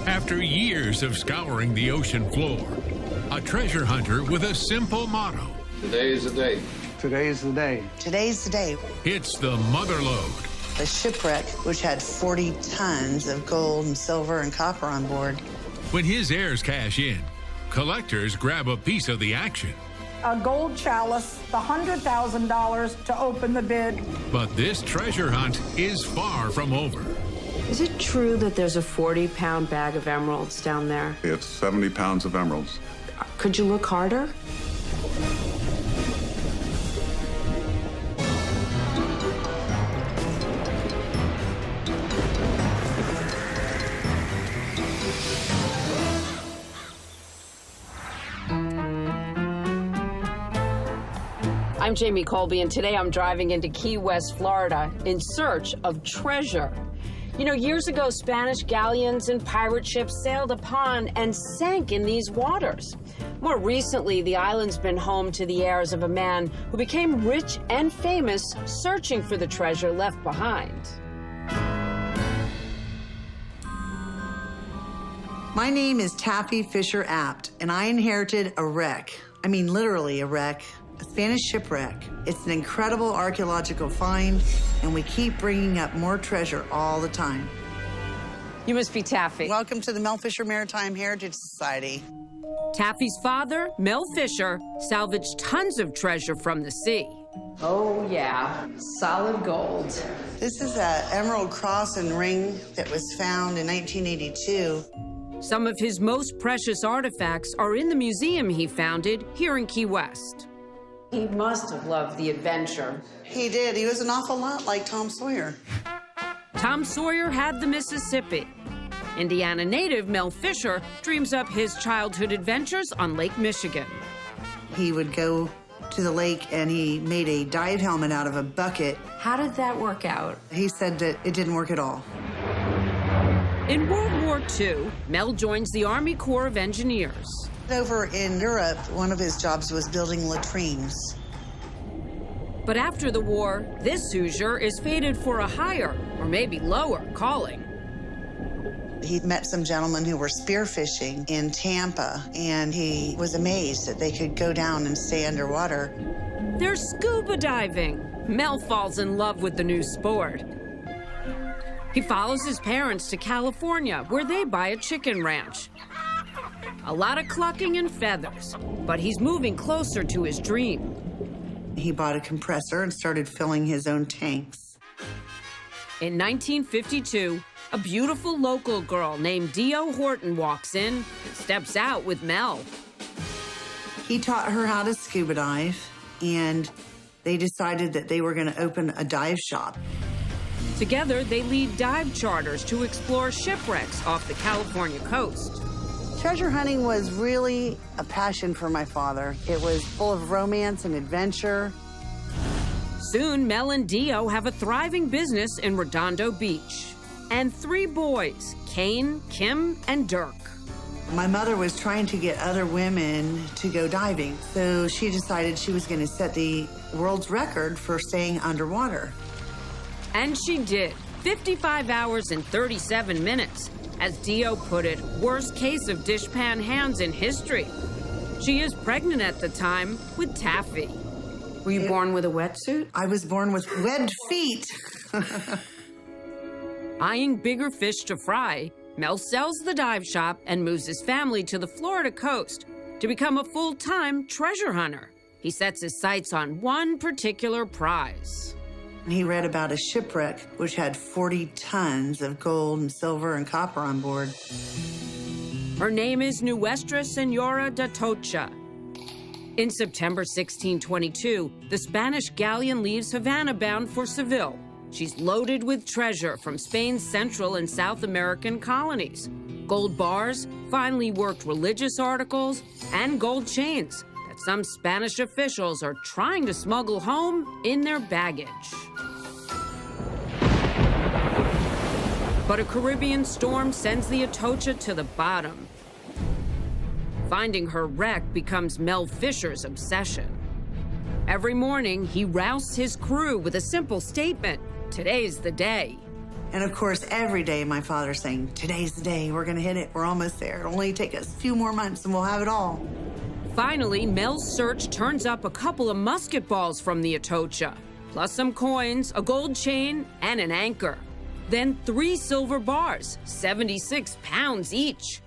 After years of scouring the ocean floor, a treasure hunter with a simple motto. Today is the day. Today is the day. Today's the day. It's the mother lode. The shipwreck, which had 40 tons of gold and silver and copper on board. When his heirs cash in, collectors grab a piece of the action. A gold chalice, the $100,000 to open the bid. But this treasure hunt is far from over. Is it true that there's a 40-pound bag of emeralds down there? It's 70 pounds of emeralds. Could you look harder? I'm Jamie Colby, and today I'm driving into Key West, Florida, in search of treasure. You know, years ago, Spanish galleons and pirate ships sailed upon and sank in these waters. More recently, the island's been home to the heirs of a man who became rich and famous searching for the treasure left behind. My name is Taffy Fisher Apt, and I inherited a wreck. I mean, literally a wreck. A Spanish shipwreck. It's an incredible archaeological find, and we keep bringing up more treasure all the time. You must be Taffy. Welcome to the Mel Fisher Maritime Heritage Society. Taffy's father, Mel Fisher, salvaged tons of treasure from the sea. Oh, yeah, solid gold. This is an emerald cross and ring that was found in 1982. Some of his most precious artifacts are in the museum he founded here in Key West. He must have loved the adventure. He did. He was an awful lot like Tom Sawyer. Tom Sawyer had the Mississippi. Indiana native Mel Fisher dreams up his childhood adventures on Lake Michigan. He would go to the lake and he made a dive helmet out of a bucket. How did that work out? He said that it didn't work at all. In World War II, Mel joins the Army Corps of Engineers. Over in Europe, one of his jobs was building latrines. But after the war, this Hoosier is fated for a higher, or maybe lower, calling. He met some gentlemen who were spearfishing in Tampa, and he was amazed that they could go down and stay underwater. They're scuba diving. Mel falls in love with the new sport. He follows his parents to California, where they buy a chicken ranch. A lot of clucking and feathers, but he's moving closer to his dream. He bought a compressor and started filling his own tanks. In 1952, a beautiful local girl named Dio Horton walks in and steps out with Mel. He taught her how to scuba dive, and they decided that they were going to open a dive shop. Together, they lead dive charters to explore shipwrecks off the California coast. Treasure hunting was really a passion for my father. It was full of romance and adventure. Soon, Mel and Dio have a thriving business in Redondo Beach. And 3 boys, Kane, Kim, and Dirk. My mother was trying to get other women to go diving, so she decided she was going to set the world's record for staying underwater. And she did. 55 hours and 37 minutes. As Dio put it, worst case of dishpan hands in history. She is pregnant at the time with Taffy. Were you born with a wetsuit? I was born with webbed feet. Eyeing bigger fish to fry, Mel sells the dive shop and moves his family to the Florida coast to become a full-time treasure hunter. He sets his sights on one particular prize. He read about a shipwreck which had 40 tons of gold and silver and copper on board. Her name is Nuestra Senora de Atocha. In September 1622, the Spanish galleon leaves Havana bound for Seville. She's loaded with treasure from Spain's Central and South American colonies. Gold bars, finely worked religious articles, and gold chains that some Spanish officials are trying to smuggle home in their baggage. But a Caribbean storm sends the Atocha to the bottom. Finding her wreck becomes Mel Fisher's obsession. Every morning, he rousts his crew with a simple statement: today's the day. And of course, every day my father's saying, today's the day, we're gonna hit it, we're almost there. It'll only take us a few more months and we'll have it all. Finally, Mel's search turns up a couple of musket balls from the Atocha, plus some coins, a gold chain, and an anchor. Then 3 silver bars, 76 pounds each.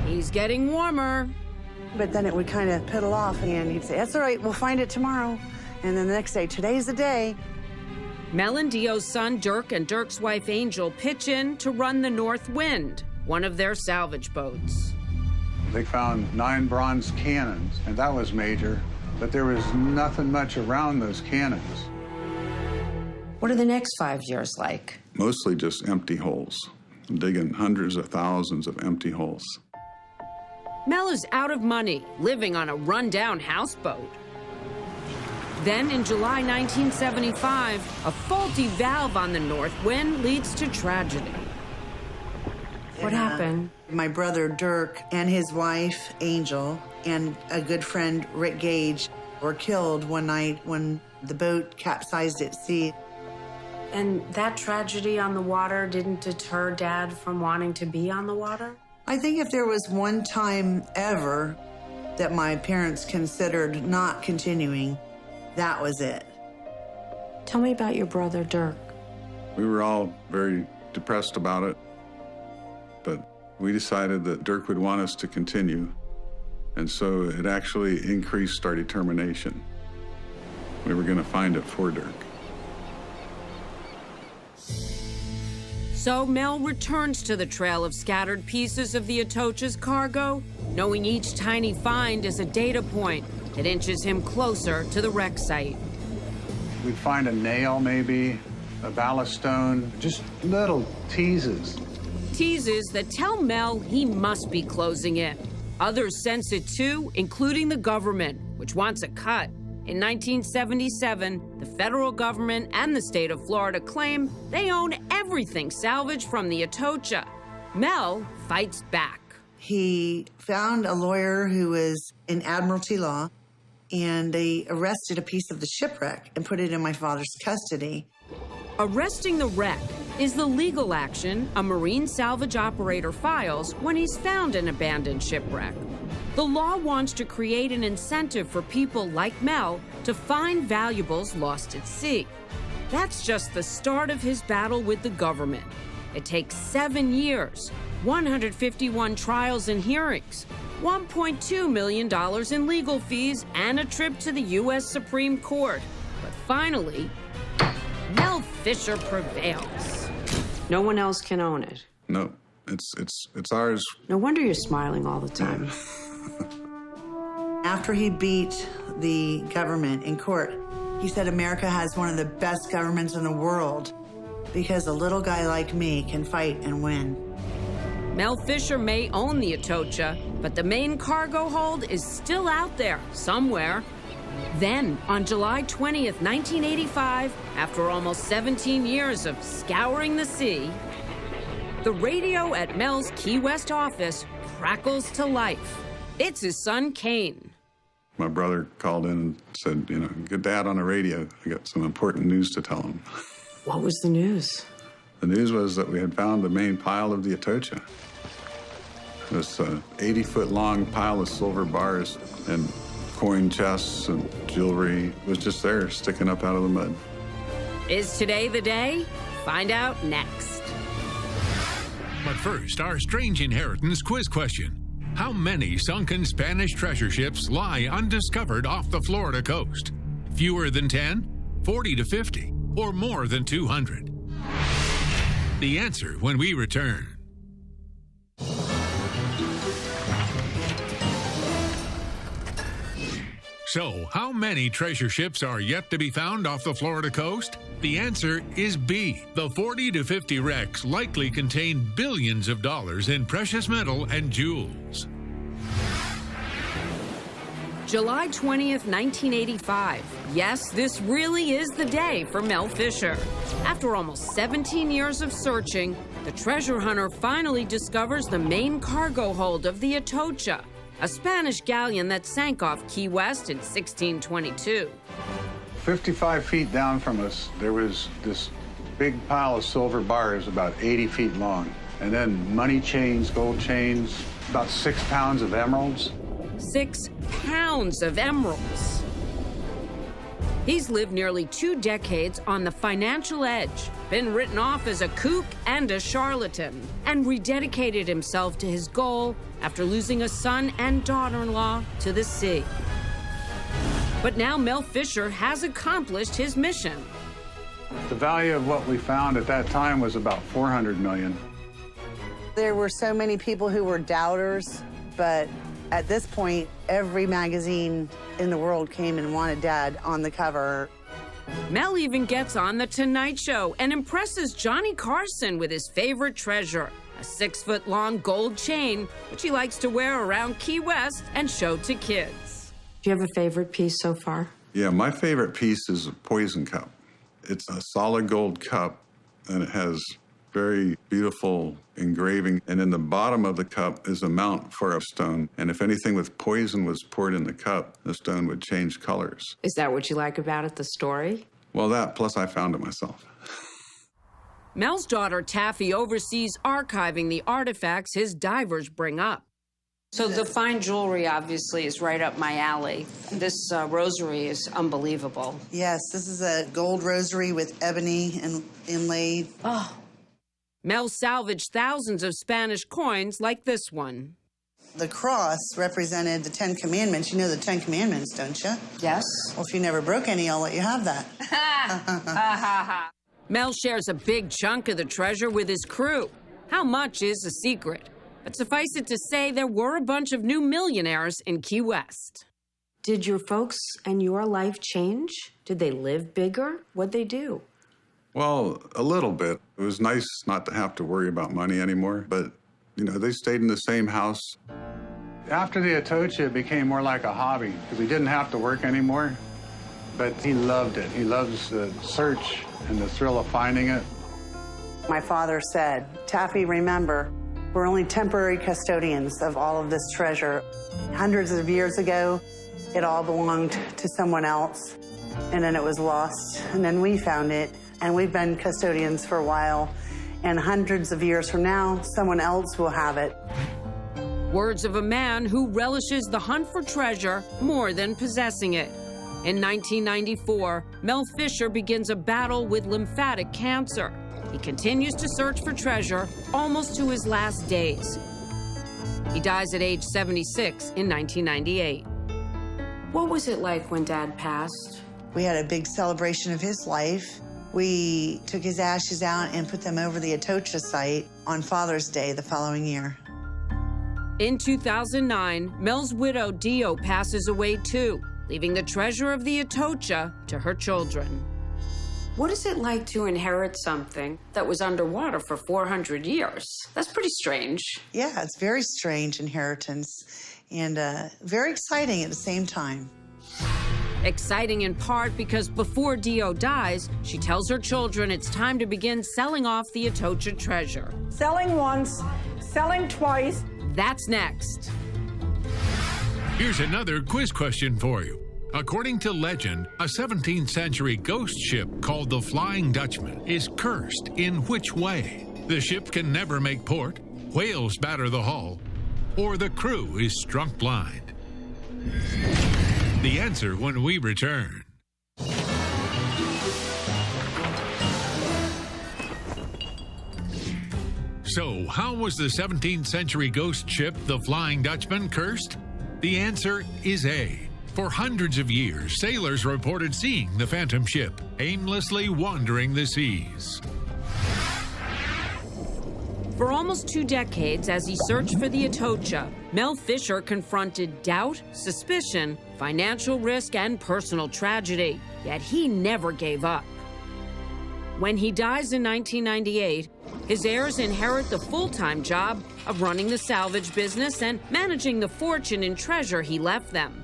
He's getting warmer. But then it would kind of piddle off and he'd say, that's all right, we'll find it tomorrow. And then the next day, today's the day. Mel and Dio's son, Dirk, and Dirk's wife, Angel, pitch in to run the North Wind, one of their salvage boats. They found 9 bronze cannons, and that was major, but there was nothing much around those cannons. What are the next 5 years like? Mostly just empty holes, digging hundreds of thousands of empty holes. Mel is out of money, living on a rundown houseboat. Then in July 1975, a faulty valve on the North Wind leads to tragedy. What happened? My brother Dirk and his wife, Angel, and a good friend, Rick Gage, were killed one night when the boat capsized at sea. And that tragedy on the water didn't deter Dad from wanting to be on the water? I think if there was one time ever that my parents considered not continuing, that was it. Tell me about your brother, Dirk. We were all very depressed about it, but we decided that Dirk would want us to continue, and so it actually increased our determination. We were going to find it for Dirk. So Mel returns to the trail of scattered pieces of the Atocha's cargo, knowing each tiny find is a data point that inches him closer to the wreck site. We'd find a nail, maybe, a ballast stone, just little teases. Teases that tell Mel he must be closing in. Others sense it too, including the government, which wants a cut. In 1977, the federal government and the state of Florida claim they own everything salvaged from the Atocha. Mel fights back. He found a lawyer who was in admiralty law, and they arrested a piece of the shipwreck and put it in my father's custody. Arresting the wreck is the legal action a marine salvage operator files when he's found an abandoned shipwreck. The law wants to create an incentive for people like Mel to find valuables lost at sea. That's just the start of his battle with the government. It takes 7 years, 151 trials and hearings, $1.2 million in legal fees, and a trip to the U.S. Supreme Court. But finally, Mel Fisher prevails. No one else can own it. No, it's ours. No wonder you're smiling all the time. After he beat the government in court, he said America has one of the best governments in the world because a little guy like me can fight and win. Mel Fisher may own the Atocha, but the main cargo hold is still out there somewhere. Then, on July 20th, 1985, after almost 17 years of scouring the sea, the radio at Mel's Key West office crackles to life. It's his son, Kane. My brother called in and said, get Dad on the radio. I got some important news to tell him. What was the news? The news was that we had found the main pile of the Atocha. This 80-foot-long pile of silver bars and coin chests and jewelry was just there, sticking up out of the mud. Is today the day? Find out next. But first, our strange inheritance quiz question. How many sunken Spanish treasure ships lie undiscovered off the Florida coast? Fewer than 10, 40 to 50, or more than 200? The answer when we return. So, how many treasure ships are yet to be found off the Florida coast? The answer is B. The 40 to 50 wrecks likely contain billions of dollars in precious metal and jewels. July 20th, 1985. Yes, this really is the day for Mel Fisher. After almost 17 years of searching, the treasure hunter finally discovers the main cargo hold of the Atocha, a Spanish galleon that sank off Key West in 1622. 55 feet down from us, there was this big pile of silver bars about 80 feet long. And then money chains, gold chains, about 6 pounds of emeralds. 6 pounds of emeralds. He's lived nearly 2 decades on the financial edge, been written off as a kook and a charlatan, and rededicated himself to his goal after losing a son and daughter-in-law to the sea. But now Mel Fisher has accomplished his mission. The value of what we found at that time was about $400 million. There were so many people who were doubters, but at this point, every magazine in the world came and wanted Dad on the cover. Mel even gets on The Tonight Show and impresses Johnny Carson with his favorite treasure, a 6-foot-long gold chain, which he likes to wear around Key West and show to kids. Do you have a favorite piece so far? Yeah, my favorite piece is a poison cup. It's a solid gold cup, and it has very beautiful engraving. And in the bottom of the cup is a mount for a stone. And if anything with poison was poured in the cup, the stone would change colors. Is that what you like about it, the story? Well, that, plus I found it myself. Mel's daughter Taffy oversees archiving the artifacts his divers bring up. So the fine jewelry obviously is right up my alley. This rosary is unbelievable. Yes, this is a gold rosary with ebony and inlaid. Oh. Mel salvaged thousands of Spanish coins like this one. The cross represented the 10 Commandments. You know the 10 Commandments, don't you? Yes. Well, if you never broke any, I'll let you have that. Mel shares a big chunk of the treasure with his crew. How much is a secret? But suffice it to say, there were a bunch of new millionaires in Key West. Did your folks and your life change? Did they live bigger? What'd they do? Well, a little bit. It was nice not to have to worry about money anymore, but, you know, they stayed in the same house. After the Atocha, it became more like a hobby, because he didn't have to work anymore, but he loved it. He loves the search and the thrill of finding it. My father said, Taffy, remember, we're only temporary custodians of all of this treasure. Hundreds of years ago, it all belonged to someone else, and then it was lost, and then we found it. And we've been custodians for a while, and hundreds of years from now, someone else will have it. Words of a man who relishes the hunt for treasure more than possessing it. In 1994, Mel Fisher begins a battle with lymphatic cancer. He continues to search for treasure almost to his last days. He dies at age 76 in 1998. What was it like when Dad passed? We had a big celebration of his life. We took his ashes out and put them over the Atocha site on Father's Day the following year. In 2009, Mel's widow, Dio, passes away too, leaving the treasure of the Atocha to her children. What is it like to inherit something that was underwater for 400 years? That's pretty strange. Yeah, it's very strange inheritance and very exciting at the same time. Exciting in part because before Dio dies, she tells her children it's time to begin selling off the Atocha treasure. Selling once, selling twice. That's next. Here's another quiz question for you. According to legend, a 17th century ghost ship called the Flying Dutchman is cursed in which way? The ship can never make port, whales batter the hull, or the crew is struck blind. The answer when we return. So, how was the 17th century ghost ship, the Flying Dutchman, cursed? The answer is A. For hundreds of years, sailors reported seeing the phantom ship aimlessly wandering the seas. For almost 2 decades, as he searched for the Atocha, Mel Fisher confronted doubt, suspicion, financial risk, and personal tragedy. Yet he never gave up. When he dies in 1998, his heirs inherit the full-time job of running the salvage business and managing the fortune and treasure he left them.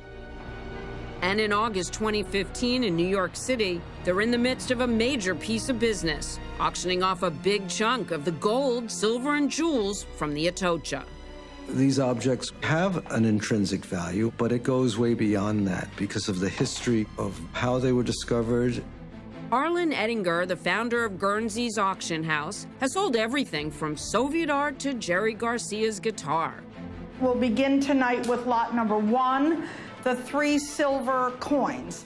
And in August 2015 in New York City, they're in the midst of a major piece of business, auctioning off a big chunk of the gold, silver, and jewels from the Atocha. These objects have an intrinsic value, but it goes way beyond that because of the history of how they were discovered. Arlen Ettinger, the founder of Guernsey's auction house, has sold everything from Soviet art to Jerry Garcia's guitar. We'll begin tonight with lot number 1, the 3 silver coins,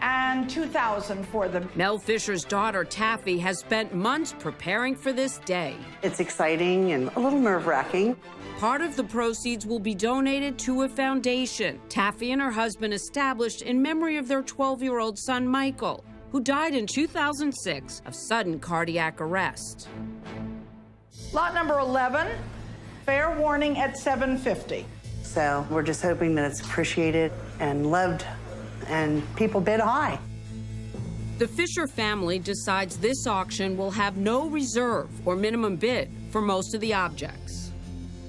and $2,000 for them. Mel Fisher's daughter, Taffy, has spent months preparing for this day. It's exciting and a little nerve-wracking. Part of the proceeds will be donated to a foundation Taffy and her husband established in memory of their 12-year-old son, Michael, who died in 2006 of sudden cardiac arrest. Lot number 11, fair warning at $750. So we're just hoping that it's appreciated and loved and people bid high. The Fisher family decides this auction will have no reserve or minimum bid for most of the objects.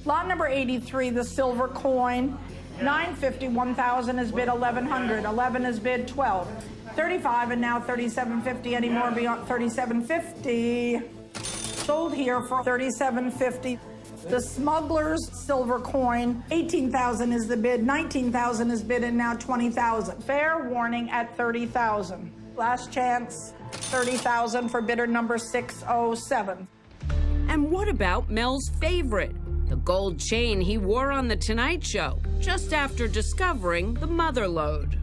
Lot number 83, the silver coin, $950, $1,000 is bid $1,100, $11 is bid $12, $35 and now $37.50. Any more beyond $37.50? Sold here for $37.50. The smuggler's silver coin, $18,000 is the bid, $19,000 is bid, and now $20,000. Fair warning at $30,000. Last chance, $30,000 for bidder number 607. And what about Mel's favorite, the gold chain he wore on The Tonight Show just after discovering the mother lode?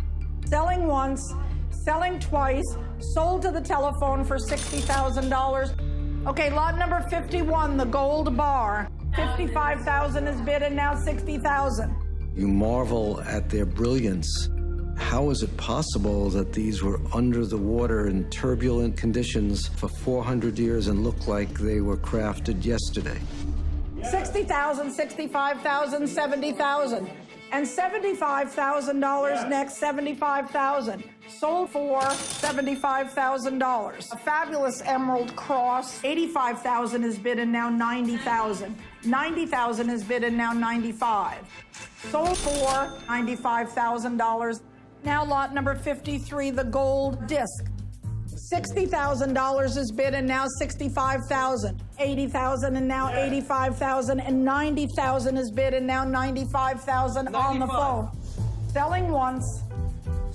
Selling once, selling twice, sold to the telephone for $60,000. Okay, lot number 51, the gold bar. $55,000 is bid and now $60,000. You marvel at their brilliance. How is it possible that these were under the water in turbulent conditions for 400 years and look like they were crafted yesterday? $60,000, $65,000, $70,000. And $75,000 next, $75,000. Sold for $75,000. A fabulous emerald cross, $85,000 is bid and now $90,000. $90,000 is bid and now $95,000. Sold for $95,000. Now lot number 53, the gold disc. $60,000 is bid and now $65,000. $80,000 and now $85,000, and $90,000 is bid and now $95,000 on the phone. Selling once,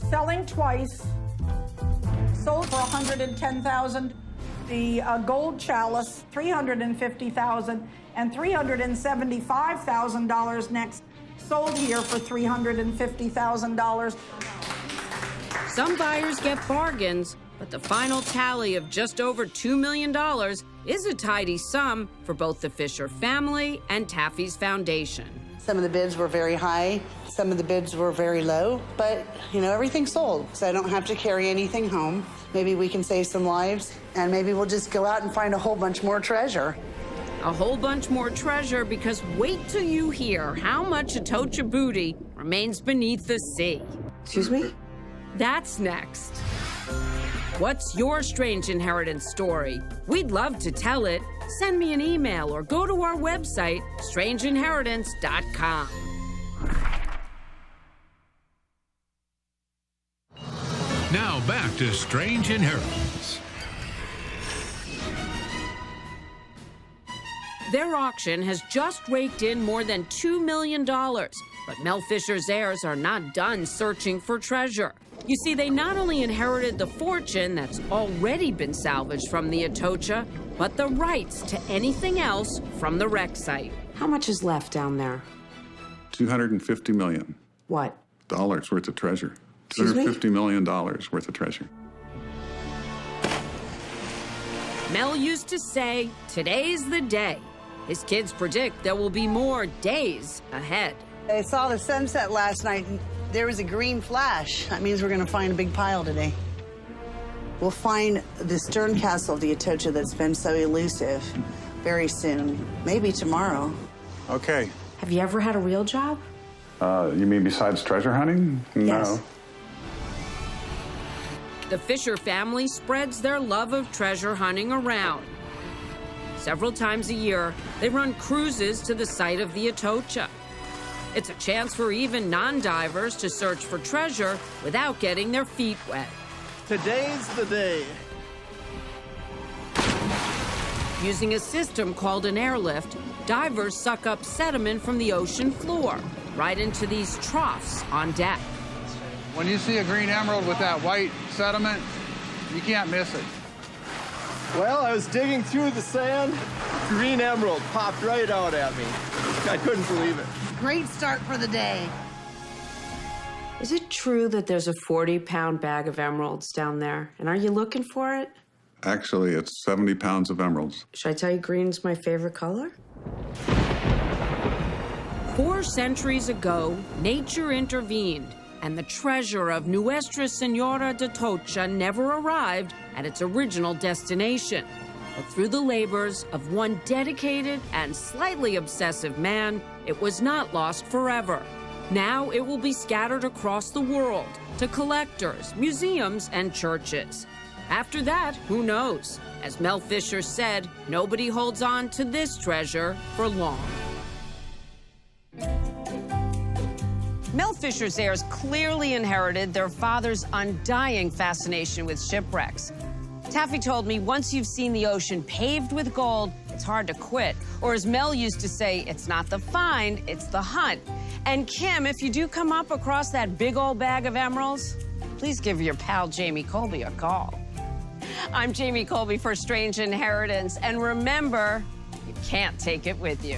selling twice, sold for $110,000. The gold chalice, $350,000, and $375,000 next. Sold here for $350,000. Some buyers get bargains, but the final tally of just over $2 million is a tidy sum for both the Fisher family and Taffy's foundation. Some of the bids were very high, some of the bids were very low, but you know, everything's sold, so I don't have to carry anything home. Maybe we can save some lives, and maybe we'll just go out and find a whole bunch more treasure. A whole bunch more treasure, because wait till you hear how much Atocha booty remains beneath the sea. Excuse me? That's next. What's your strange inheritance story? We'd love to tell it. Send me an email or go to our website, strangeinheritance.com. Now back to Strange Inheritance. Their auction has just raked in more than $2 million, but Mel Fisher's heirs are not done searching for treasure. You see, they not only inherited the fortune that's already been salvaged from the Atocha, but the rights to anything else from the wreck site. How much is left down there? $250 million What? worth of treasure. Excuse me? $250 million worth of treasure. Mel used to say, today's the day. His kids predict there will be more days ahead. I saw the sunset last night, and there was a green flash. That means we're going to find a big pile today. We'll find the stern castle of the Atocha that's been so elusive very soon, maybe tomorrow. Okay. Have you ever had a real job? You mean besides treasure hunting? Yes. No. The Fisher family spreads their love of treasure hunting around. Several times a year, they run cruises to the site of the Atocha. It's a chance for even non-divers to search for treasure without getting their feet wet. Today's the day. Using a system called an airlift, divers suck up sediment from the ocean floor right into these troughs on deck. When you see a green emerald with that white sediment, You can't miss it. Well, I was digging through the sand. Green emerald popped right out at me. I couldn't believe it. Great start for the day. Is it true that there's a 40-pound bag of emeralds down there? And are you looking for it? Actually, it's 70 pounds of emeralds. Should I tell you green's my favorite color? 4 centuries ago, nature intervened, and the treasure of Nuestra Senora de Tocha never arrived at its original destination. But through the labors of one dedicated and slightly obsessive man, it was not lost forever. Now it will be scattered across the world to collectors, museums, and churches. After that, who knows? As Mel Fisher said, nobody holds on to this treasure for long. Mel Fisher's heirs clearly inherited their father's undying fascination with shipwrecks. Taffy told me once you've seen the ocean paved with gold, it's hard to quit. Or as Mel used to say, it's not the find, it's the hunt. And Kim, if you do come up across that big old bag of emeralds, please give your pal Jamie Colby a call. I'm Jamie Colby for Strange Inheritance, and remember, you can't take it with you.